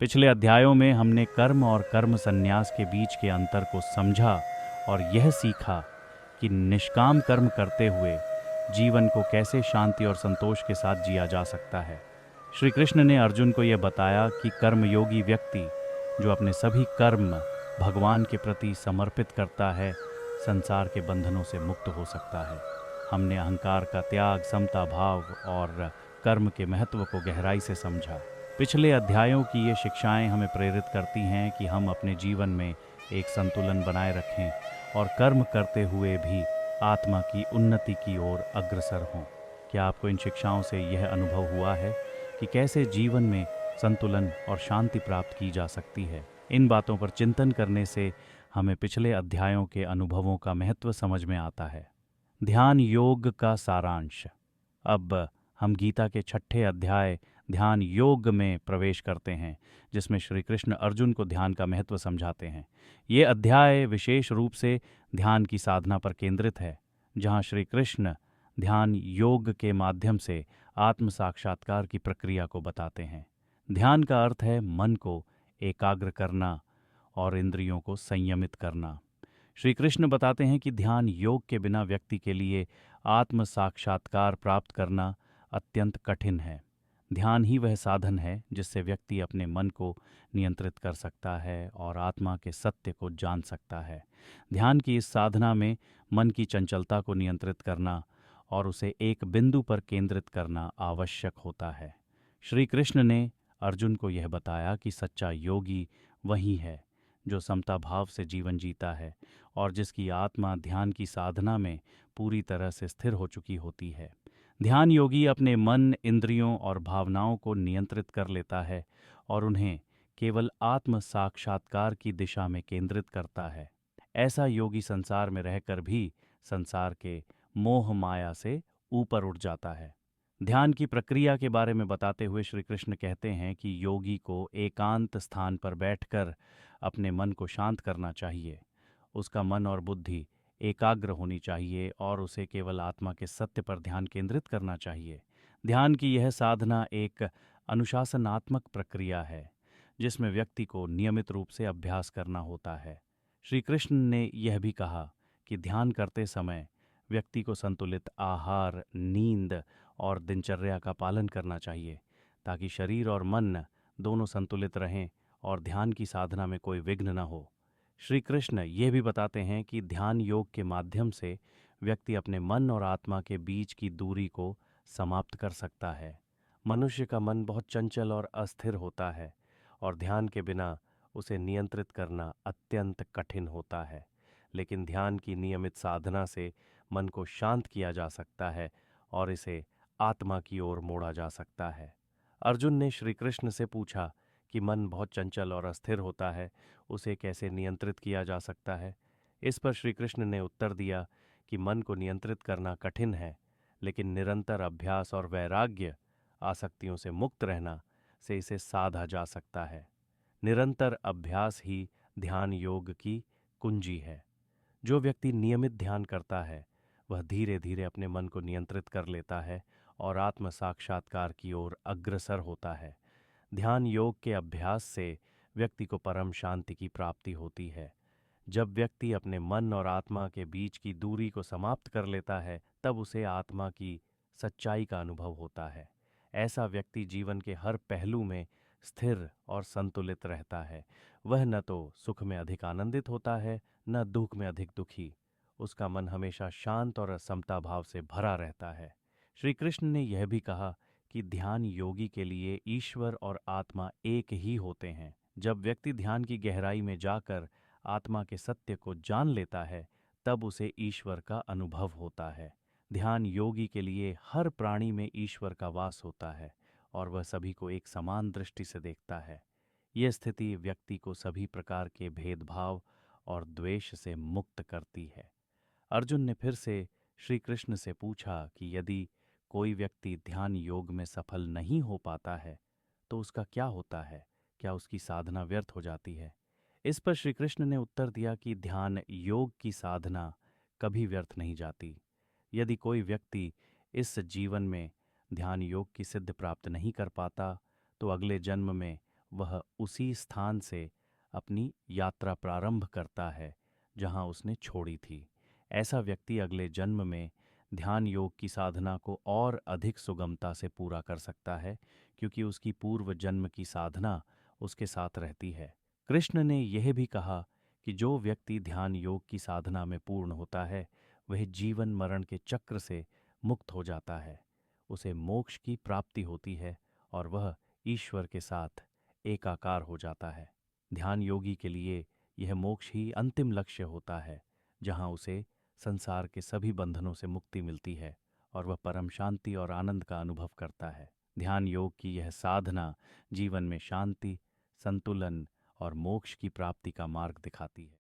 पिछले अध्यायों में हमने कर्म और कर्म संन्यास के बीच के अंतर को समझा और यह सीखा कि निष्काम कर्म करते हुए जीवन को कैसे शांति और संतोष के साथ जिया जा सकता है। श्री कृष्ण ने अर्जुन को यह बताया कि कर्मयोगी व्यक्ति जो अपने सभी कर्म भगवान के प्रति समर्पित करता है, संसार के बंधनों से मुक्त हो सकता है। हमने अहंकार का त्याग, समता भाव और कर्म के महत्व को गहराई से समझा। पिछले अध्यायों की ये शिक्षाएं हमें प्रेरित करती हैं कि हम अपने जीवन में एक संतुलन बनाए रखें और कर्म करते हुए भी आत्मा की उन्नति की ओर अग्रसर हों। क्या आपको इन शिक्षाओं से यह अनुभव हुआ है कि कैसे जीवन में संतुलन और शांति प्राप्त की जा सकती है? इन बातों पर चिंतन करने से हमें पिछले अध्यायों के अनुभवों का महत्व समझ में आता है। ध्यान योग का सारांश। अब हम गीता के 6ठे अध्याय ध्यान योग में प्रवेश करते हैं, जिसमें श्री कृष्ण अर्जुन को ध्यान का महत्व समझाते हैं। ये अध्याय विशेष रूप से ध्यान की साधना पर केंद्रित है, जहाँ श्री कृष्ण ध्यान योग के माध्यम से आत्म साक्षात्कार की प्रक्रिया को बताते हैं। ध्यान का अर्थ है मन को एकाग्र करना और इंद्रियों को संयमित करना। श्री कृष्ण बताते हैं कि ध्यान योग के बिना व्यक्ति के लिए आत्म साक्षात्कार प्राप्त करना अत्यंत कठिन है। ध्यान ही वह साधन है जिससे व्यक्ति अपने मन को नियंत्रित कर सकता है और आत्मा के सत्य को जान सकता है। ध्यान की इस साधना में मन की चंचलता को नियंत्रित करना और उसे एक बिंदु पर केंद्रित करना आवश्यक होता है। श्री कृष्ण ने अर्जुन को यह बताया कि सच्चा योगी वही है जो समता भाव से जीवन जीता है और जिसकी आत्मा ध्यान की साधना में पूरी तरह से स्थिर हो चुकी होती है। ध्यान योगी अपने मन, इंद्रियों और भावनाओं को नियंत्रित कर लेता है और उन्हें केवल आत्म साक्षात्कार की दिशा में केंद्रित करता है। ऐसा योगी संसार में रहकर भी संसार के मोह माया से ऊपर उठ जाता है। ध्यान की प्रक्रिया के बारे में बताते हुए श्री कृष्ण कहते हैं कि योगी को एकांत स्थान पर बैठकर अपने मन को शांत करना चाहिए। उसका मन और बुद्धि एकाग्र होनी चाहिए और उसे केवल आत्मा के सत्य पर ध्यान केंद्रित करना चाहिए। ध्यान की यह साधना एक अनुशासनात्मक प्रक्रिया है, जिसमें व्यक्ति को नियमित रूप से अभ्यास करना होता है। श्री कृष्ण ने यह भी कहा कि ध्यान करते समय व्यक्ति को संतुलित आहार, नींद और दिनचर्या का पालन करना चाहिए, ताकि शरीर और मन दोनों संतुलित रहें और ध्यान की साधना में कोई विघ्न न हो। श्री कृष्ण ये भी बताते हैं कि ध्यान योग के माध्यम से व्यक्ति अपने मन और आत्मा के बीच की दूरी को समाप्त कर सकता है। मनुष्य का मन बहुत चंचल और अस्थिर होता है और ध्यान के बिना उसे नियंत्रित करना अत्यंत कठिन होता है। लेकिन ध्यान की नियमित साधना से मन को शांत किया जा सकता है और इसे आत्मा की ओर मोड़ा जा सकता है। अर्जुन ने श्री कृष्ण से पूछा कि मन बहुत चंचल और अस्थिर होता है, उसे कैसे नियंत्रित किया जा सकता है। इस पर श्री कृष्ण ने उत्तर दिया कि मन को नियंत्रित करना कठिन है, लेकिन निरंतर अभ्यास और वैराग्य, आसक्तियों से मुक्त रहना से इसे साधा जा सकता है। निरंतर अभ्यास ही ध्यान योग की कुंजी है। जो व्यक्ति नियमित ध्यान करता है वह धीरे धीरे अपने मन को नियंत्रित कर लेता है और आत्म साक्षात्कार की ओर अग्रसर होता है। ध्यान योग के अभ्यास से व्यक्ति को परम शांति की प्राप्ति होती है। जब व्यक्ति अपने मन और आत्मा के बीच की दूरी को समाप्त कर लेता है, तब उसे आत्मा की सच्चाई का अनुभव होता है। ऐसा व्यक्ति जीवन के हर पहलू में स्थिर और संतुलित रहता है। वह न तो सुख में अधिक आनंदित होता है, न दुख में अधिक दुखी। उसका मन हमेशा शांत और समता भाव से भरा रहता है। श्री कृष्ण ने यह भी कहा कि ध्यान योगी के लिए ईश्वर और आत्मा एक ही होते हैं। जब व्यक्ति ध्यान की गहराई में जाकर आत्मा के सत्य को जान लेता है, तब उसे ईश्वर का अनुभव होता है। ध्यान योगी के लिए हर प्राणी में ईश्वर का वास होता है और वह सभी को एक समान दृष्टि से देखता है। यह स्थिति व्यक्ति को सभी प्रकार के भेदभाव और द्वेष से मुक्त करती है। अर्जुन ने फिर से श्री कृष्ण से पूछा कि यदि कोई व्यक्ति ध्यान योग में सफल नहीं हो पाता है तो उसका क्या होता है? क्या उसकी साधना व्यर्थ हो जाती है? इस पर श्री कृष्ण ने उत्तर दिया कि ध्यान योग की साधना कभी व्यर्थ नहीं जाती। यदि कोई व्यक्ति इस जीवन में ध्यान योग की सिद्धि प्राप्त नहीं कर पाता तो अगले जन्म में वह उसी स्थान से अपनी यात्रा प्रारंभ करता है जहां उसने छोड़ी थी। ऐसा व्यक्ति अगले जन्म में ध्यान योग की साधना को और अधिक सुगमता से पूरा कर सकता है, क्योंकि उसकी पूर्व जन्म की साधना उसके साथ रहती है। कृष्ण ने यह भी कहा कि जो व्यक्ति ध्यान योग की साधना में पूर्ण होता है वह जीवन मरण के चक्र से मुक्त हो जाता है, उसे मोक्ष की प्राप्ति होती है और वह ईश्वर के साथ एकाकार हो जाता है। ध्यान योगी के लिए यह मोक्ष ही अंतिम लक्ष्य होता है, जहां उसे संसार के सभी बंधनों से मुक्ति मिलती है और वह परम शांति और आनंद का अनुभव करता है। ध्यान योग की यह साधना जीवन में शांति, संतुलन और मोक्ष की प्राप्ति का मार्ग दिखाती है।